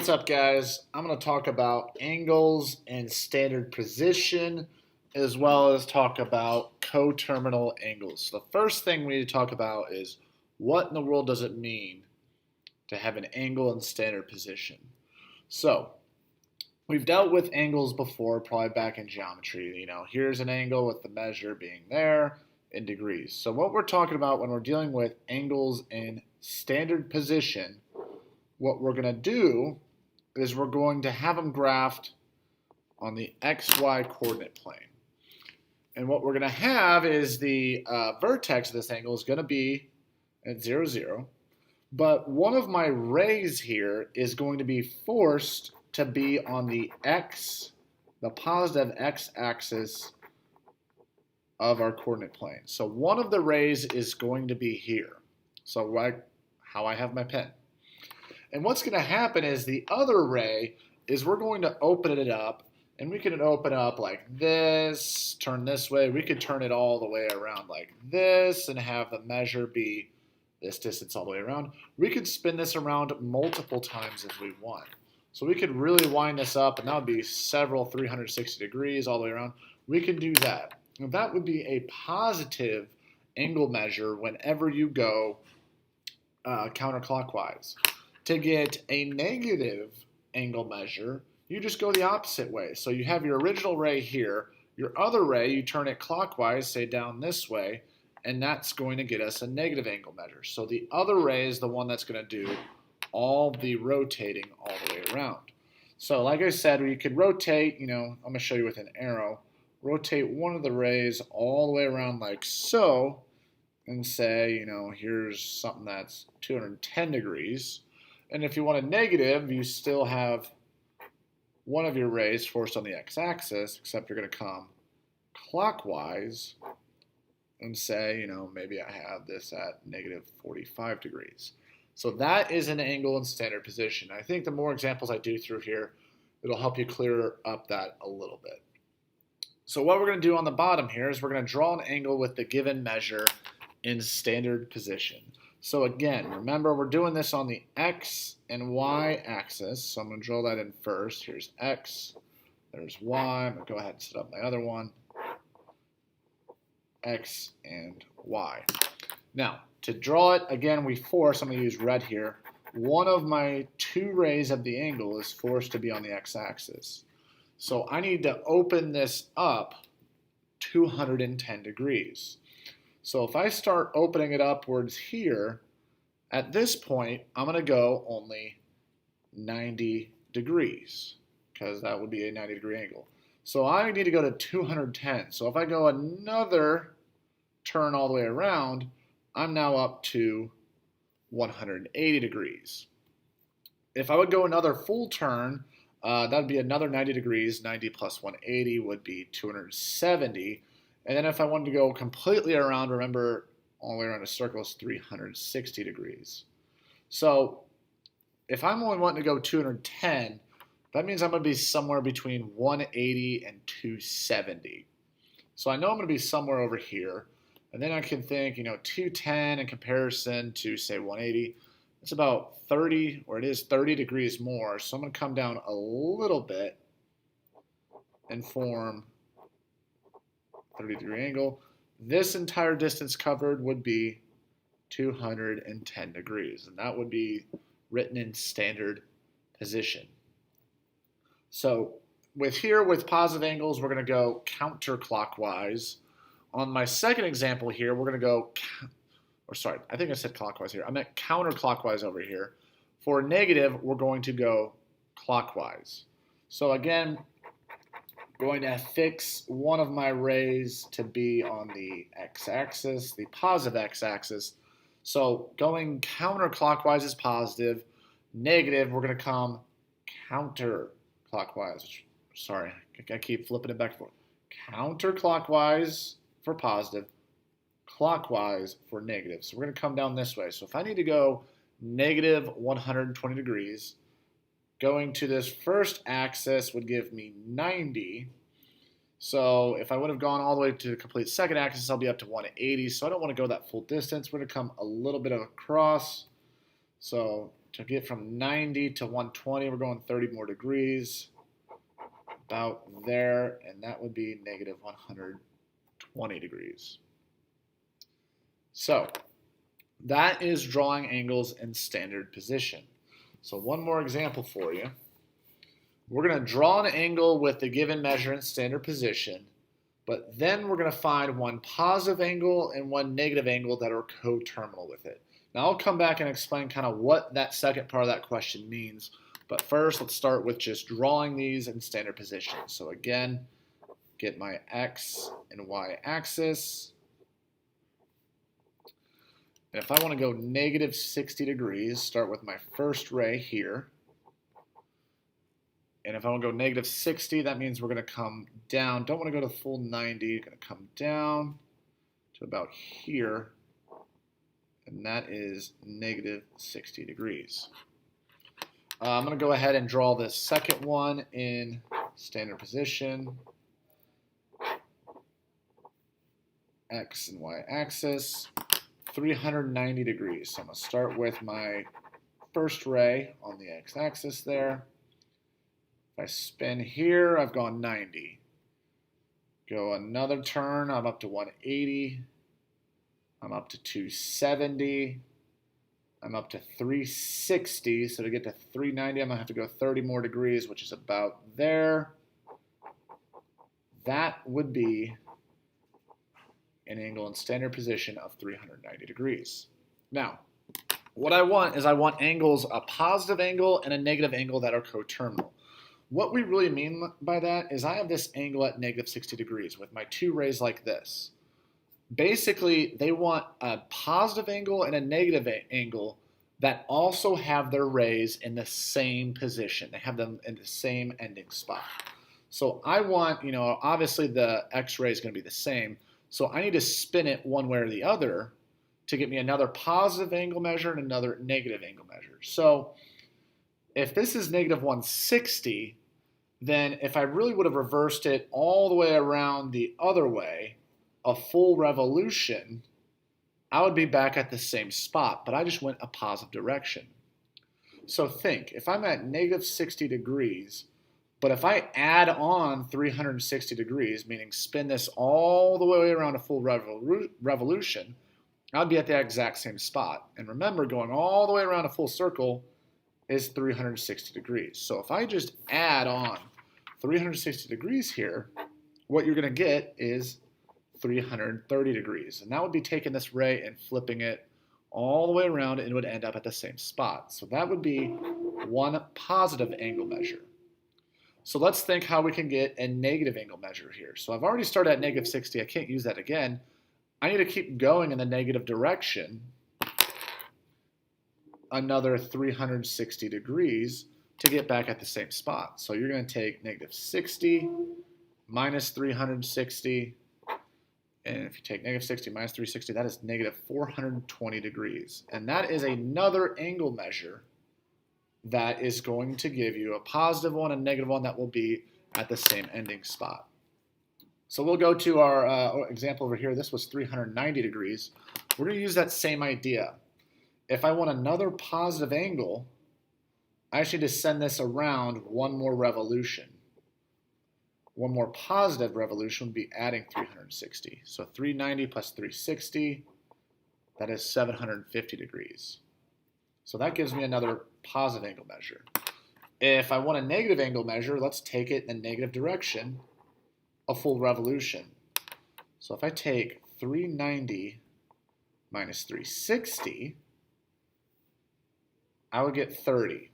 What's up, guys? I'm going to talk about angles and standard position, as well as talk about coterminal angles. So the first thing we need to talk about is what in the world does it mean to have an angle and standard position? So we've dealt with angles before, probably back in geometry. Here's an angle with the measure being there in degrees. So what we're talking about when we're dealing with angles in standard position, what we're going to do is we're going to have them graphed on the XY coordinate plane. And what we're going to have is the vertex of this angle is going to be at 0, 0. But one of my rays here is going to be forced to be on the positive x-axis of our coordinate plane. So one of the rays is going to be here. So how I have my pen. And what's going to happen is the other ray is we're going to open it up, and we can open up like this, turn this way. We could turn it all the way around like this and have the measure be this distance all the way around. We could spin this around multiple times if we want. So we could really wind this up, and that would be several 360 degrees all the way around. We can do that. And that would be a positive angle measure whenever you go counterclockwise. To get a negative angle measure, you just go the opposite way. So you have your original ray here, your other ray, you turn it clockwise, say down this way, and that's going to get us a negative angle measure. So the other ray is the one that's going to do all the rotating all the way around. So like I said, you could rotate, I'm going to show you with an arrow, rotate one of the rays all the way around like so, and say, here's something that's 210 degrees. And if you want a negative, you still have one of your rays forced on the x-axis, except you're going to come clockwise and say, maybe I have this at negative 45 degrees. So that is an angle in standard position. I think the more examples I do through here, it'll help you clear up that a little bit. So what we're going to do on the bottom here is we're going to draw an angle with the given measure in standard position. So again, remember we're doing this on the x and y axis. So I'm going to draw that in first. Here's x, there's y. I'm going to go ahead and set up my other one, x and y. Now, to draw it, again, I'm going to use red here. One of my two rays of the angle is forced to be on the x-axis. So I need to open this up 210 degrees. So if I start opening it upwards here, at this point, I'm going to go only 90 degrees, because that would be a 90-degree angle. So I need to go to 210. So if I go another turn all the way around, I'm now up to 180 degrees. If I would go another full turn, that would be another 90 degrees. 90 plus 180 would be 270. And then if I wanted to go completely around, remember, all the way around a circle is 360 degrees. So if I'm only wanting to go 210, that means I'm going to be somewhere between 180 and 270. So I know I'm going to be somewhere over here. And then I can think, 210 in comparison to, say, 180. It's about 30, or it is 30 degrees more. So I'm going to come down a little bit and form 30-degree angle. This entire distance covered would be 210 degrees, and that would be written in standard position. So with positive angles, we're going to go counterclockwise. On my second example here, we're going to go, I think I said clockwise here. I meant counterclockwise over here. For negative, we're going to go clockwise. So again, going to fix one of my rays to be on the x-axis, the positive x-axis. So going counterclockwise is positive. Negative, we're going to come counterclockwise. Sorry, I keep flipping it back and forth. Counterclockwise for positive, clockwise for negative. So we're going to come down this way. So if I need to go negative 120 degrees, going to this first axis would give me 90. So if I would have gone all the way to the complete second axis, I'll be up to 180. So I don't want to go that full distance. We're going to come a little bit across. So to get from 90 to 120, we're going 30 more degrees, about there, and that would be negative 120 degrees. So that is drawing angles in standard position. So one more example for you. We're going to draw an angle with the given measure in standard position, but then we're going to find one positive angle and one negative angle that are coterminal with it. Now I'll come back and explain kind of what that second part of that question means, but first let's start with just drawing these in standard position. So again, get my x and y axis. And if I want to go negative 60 degrees, start with my first ray here. And if I want to go negative 60, that means we're going to come down. Don't want to go to the full 90. You're going to come down to about here. And that is negative 60 degrees. I'm going to go ahead and draw this second one in standard position. X and Y axis. 390 degrees. So I'm going to start with my first ray on the x-axis there. If I spin here, I've gone 90. Go another turn, I'm up to 180. I'm up to 270. I'm up to 360. So to get to 390, I'm going to have to go 30 more degrees, which is about there. That would be an angle in standard position of 390 degrees. Now, what I want is angles, a positive angle and a negative angle that are coterminal. What we really mean by that is I have this angle at negative 60 degrees with my two rays like this. Basically, they want a positive angle and a negative angle that also have their rays in the same position. They have them in the same ending spot. So I want, obviously the x-ray is going to be the same. So I need to spin it one way or the other to get me another positive angle measure and another negative angle measure. So if this is negative 160, then if I really would have reversed it all the way around the other way, a full revolution, I would be back at the same spot, but I just went a positive direction. So think, if I'm at negative 60 degrees, but if I add on 360 degrees, meaning spin this all the way around a full revolution, I'd be at the exact same spot. And remember, going all the way around a full circle is 360 degrees. So if I just add on 360 degrees here, what you're going to get is 330 degrees. And that would be taking this ray and flipping it all the way around, and it would end up at the same spot. So that would be one positive angle measure. So let's think how we can get a negative angle measure here. So I've already started at negative 60. I can't use that again. I need to keep going in the negative direction another 360 degrees to get back at the same spot. So you're going to take negative 60 minus 360. And if you take negative 60 minus 360, that is negative 420 degrees. And that is another angle measure that is going to give you a positive one and a negative one that will be at the same ending spot. So we'll go to our example over here. This was 390 degrees. We're going to use that same idea. If I want another positive angle, I actually need to send this around one more revolution. One more positive revolution would be adding 360. So 390 plus 360, that is 750 degrees. So that gives me another positive angle measure. If I want a negative angle measure, let's take it in the negative direction, a full revolution. So if I take 390 minus 360, I would get 30.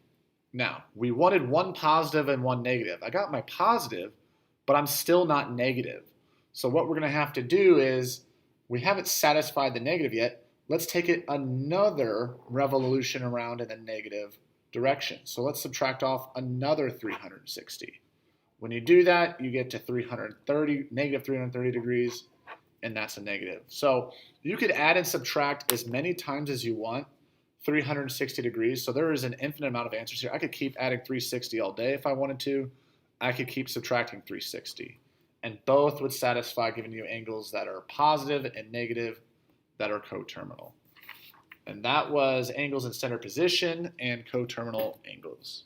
Now, we wanted one positive and one negative. I got my positive, but I'm still not negative. So what we're going to have to do is, we haven't satisfied the negative yet. Let's take it another revolution around in the negative direction. So let's subtract off another 360. When you do that, you get to negative 330 degrees, and that's a negative. So you could add and subtract as many times as you want, 360 degrees. So there is an infinite amount of answers here. I could keep adding 360 all day if I wanted to. I could keep subtracting 360. And both would satisfy giving you angles that are positive and negative that are coterminal. And that was angles in center position and coterminal angles.